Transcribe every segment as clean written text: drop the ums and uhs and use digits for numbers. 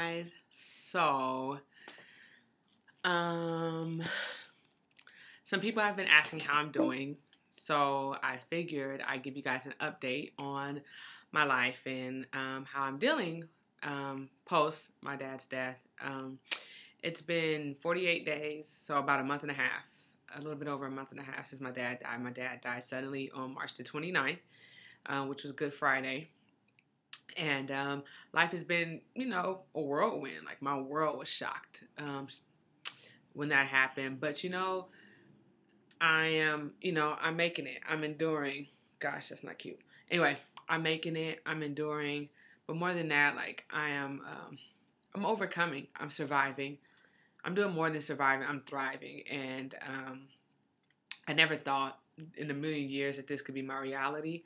guys. So, um, some people have been asking how I'm doing. So I figured I'd give you guys an update on my life and how I'm dealing post my dad's death. It's been 48 days, so about a month and a half, a little bit over a month and a half since my dad died. My dad died suddenly on March the 29th, which was Good Friday. And life has been, a whirlwind. Like, my world was shocked when that happened. But, I am, I'm making it. I'm enduring. Gosh, that's not cute. Anyway, I'm making it. I'm enduring. But more than that, like, I'm overcoming. I'm surviving. I'm doing more than surviving. I'm thriving. And I never thought in a million years that this could be my reality.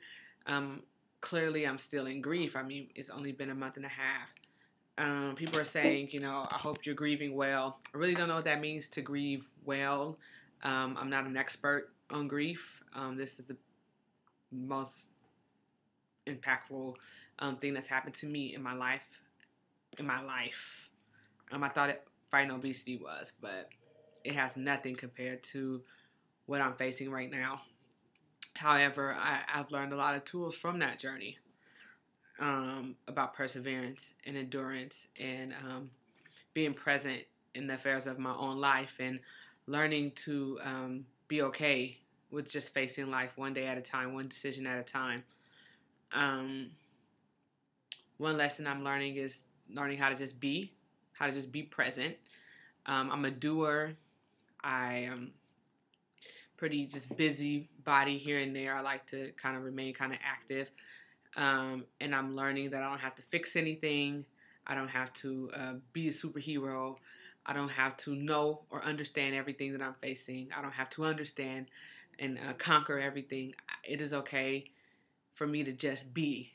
Clearly, I'm still in grief. I mean, it's only been a month and a half. People are saying, I hope you're grieving well. I really don't know what that means to grieve well. I'm not an expert on grief. This is the most impactful thing that's happened to me in my life. I thought fighting obesity was, but it has nothing compared to what I'm facing right now. However, I've learned a lot of tools from that journey about perseverance and endurance and being present in the affairs of my own life and learning to be okay with just facing life one day at a time, one decision at a time. One lesson I'm learning is learning how to just be present. I'm a doer. I am pretty just busy body here and there. I like to kind of remain kind of active. And I'm learning that I don't have to fix anything. I don't have to be a superhero. I don't have to know or understand everything that I'm facing. I don't have to understand and conquer everything. It is okay for me to just be,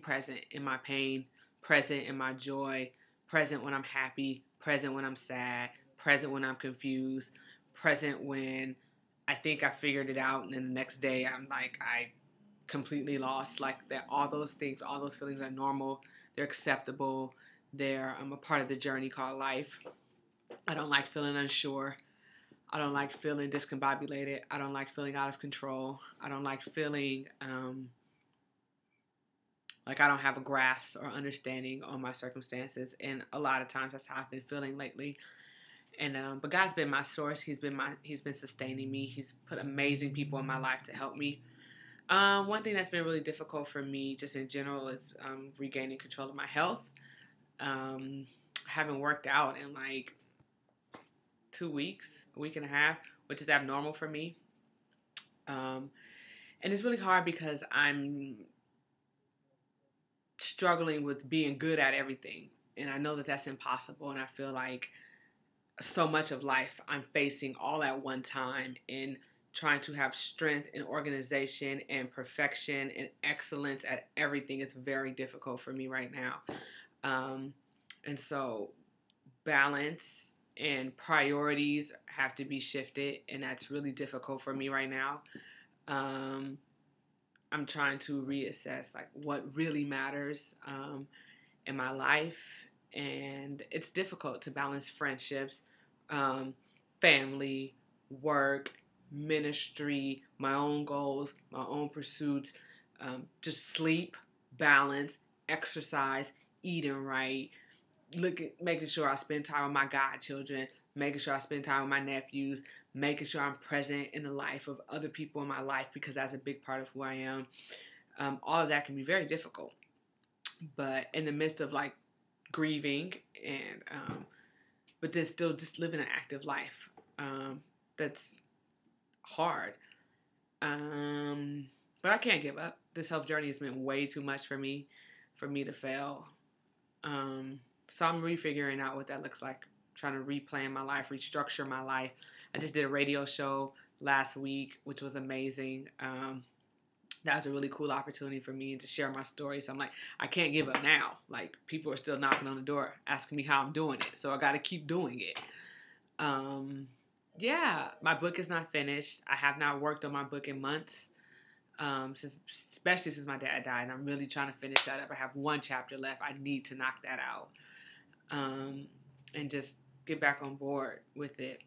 present in my pain, present in my joy, present when I'm happy, present when I'm sad, present when I'm confused, present when I think I figured it out, and then the next day I'm like, I completely lost. Like, that, all those things, all those feelings are normal. They're acceptable. They're a part of the journey called life. I don't like feeling unsure. I don't like feeling discombobulated. I don't like feeling out of control. I don't like feeling like I don't have a grasp or understanding on my circumstances. And a lot of times that's how I've been feeling lately. And but God's been my source. He's been sustaining me. He's put amazing people in my life to help me. One thing that's been really difficult for me, just in general, is regaining control of my health. I haven't worked out in like 2 weeks, a week and a half, which is abnormal for me. And it's really hard because I'm struggling with being good at everything. And I know that that's impossible. And I feel like so much of life I'm facing all at one time in trying to have strength and organization and perfection and excellence at everything. It's very difficult for me right now. And so balance and priorities have to be shifted, and that's really difficult for me right now. I'm trying to reassess like what really matters in my life, and it's difficult to balance friendships, family, work, ministry, my own goals, my own pursuits, just sleep, balance, exercise, eating right, making sure I spend time with my godchildren, making sure I spend time with my nephews, making sure I'm present in the life of other people in my life, because that's a big part of who I am. All of that can be very difficult. But in the midst of like grieving and but then still just living an active life, that's hard. But I can't give up. This health journey has been way too much for me to fail. So I'm refiguring out what that looks like, trying to replan my life, restructure my life. I just did a radio show last week, which was amazing. That was a really cool opportunity for me to share my story. So I'm like, I can't give up now. Like, people are still knocking on the door, asking me how I'm doing it. So I got to keep doing it. Yeah, my book is not finished. I have not worked on my book in months, especially since my dad died. And I'm really trying to finish that up. I have one chapter left. I need to knock that out. and just get back on board with it.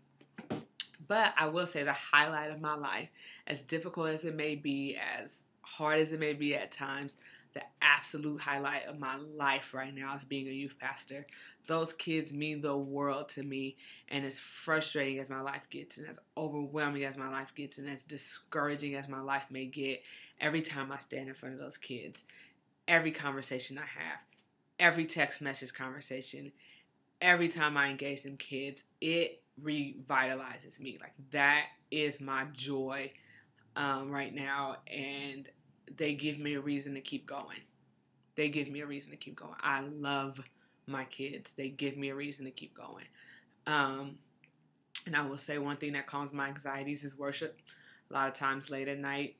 But I will say the highlight of my life, as difficult as it may be, as hard as it may be at times, the absolute highlight of my life right now is being a youth pastor. Those kids mean the world to me, and as frustrating as my life gets, and as overwhelming as my life gets, and as discouraging as my life may get, every time I stand in front of those kids, every conversation I have, every text message conversation, every time I engage them kids, it revitalizes me. Like, that is my joy right now, and they give me a reason to keep going. They give me a reason to keep going. I love my kids. They give me a reason to keep going. And I will say one thing that calms my anxieties is worship. A lot of times late at night,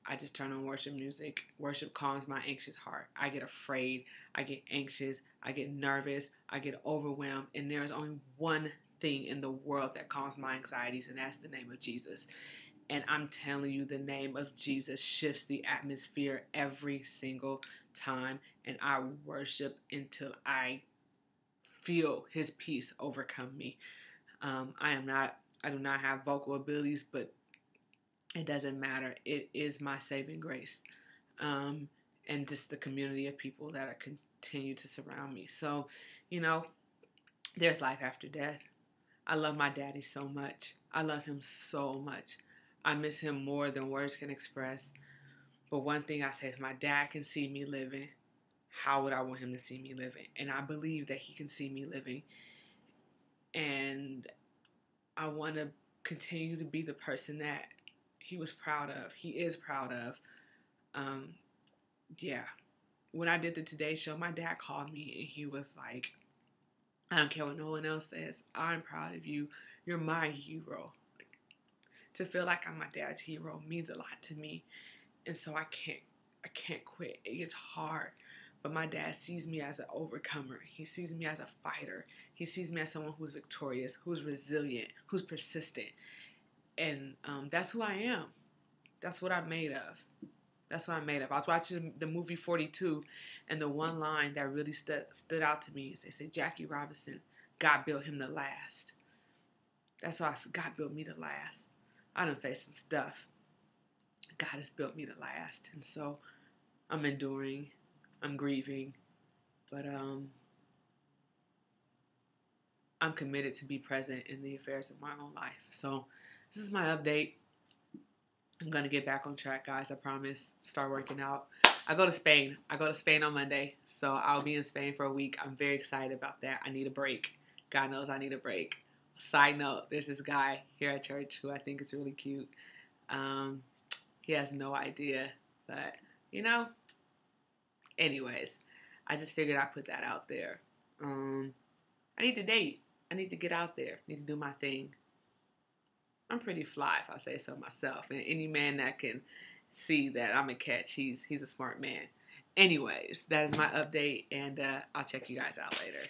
I just turn on worship music. Worship calms my anxious heart. I get afraid. I get anxious. I get nervous. I get overwhelmed. And there is only one thing in the world that calms my anxieties, and that's the name of Jesus. And I'm telling you, the name of Jesus shifts the atmosphere every single time. And I worship until I feel his peace overcome me. I do not have vocal abilities, but it doesn't matter. It is my saving grace. And just the community of people that are continue to surround me. So, there's life after death. I love my daddy so much. I love him so much. I miss him more than words can express. But one thing I say is, my dad can see me living. How would I want him to see me living? And I believe that he can see me living. And I want to continue to be the person that he was proud of. He is proud of. Yeah. When I did the Today Show, my dad called me and he was like, I don't care what no one else says. I'm proud of you. You're my hero. To feel like I'm my dad's hero means a lot to me. And so I can't quit. It gets hard. But my dad sees me as an overcomer. He sees me as a fighter. He sees me as someone who's victorious, who's resilient, who's persistent. And that's who I am. That's what I'm made of. That's what I'm made of. I was watching the movie 42, and the one line that really stood out to me is they say, Jackie Robinson, God built him to last. That's why God built me to last. I done faced some stuff. God has built me to last. And so I'm enduring. I'm grieving. But I'm committed to be present in the affairs of my own life. So this is my update. I'm going to get back on track, guys. I promise. Start working out. I go to Spain. On Monday. So I'll be in Spain for a week. I'm very excited about that. I need a break. God knows I need a break. Side note, there's this guy here at church who I think is really cute. He has no idea. But, anyways, I just figured I'd put that out there. I need to date. I need to get out there. I need to do my thing. I'm pretty fly, if I say so myself. And any man that can see that I'm a catch, he's a smart man. Anyways, that is my update, and I'll check you guys out later.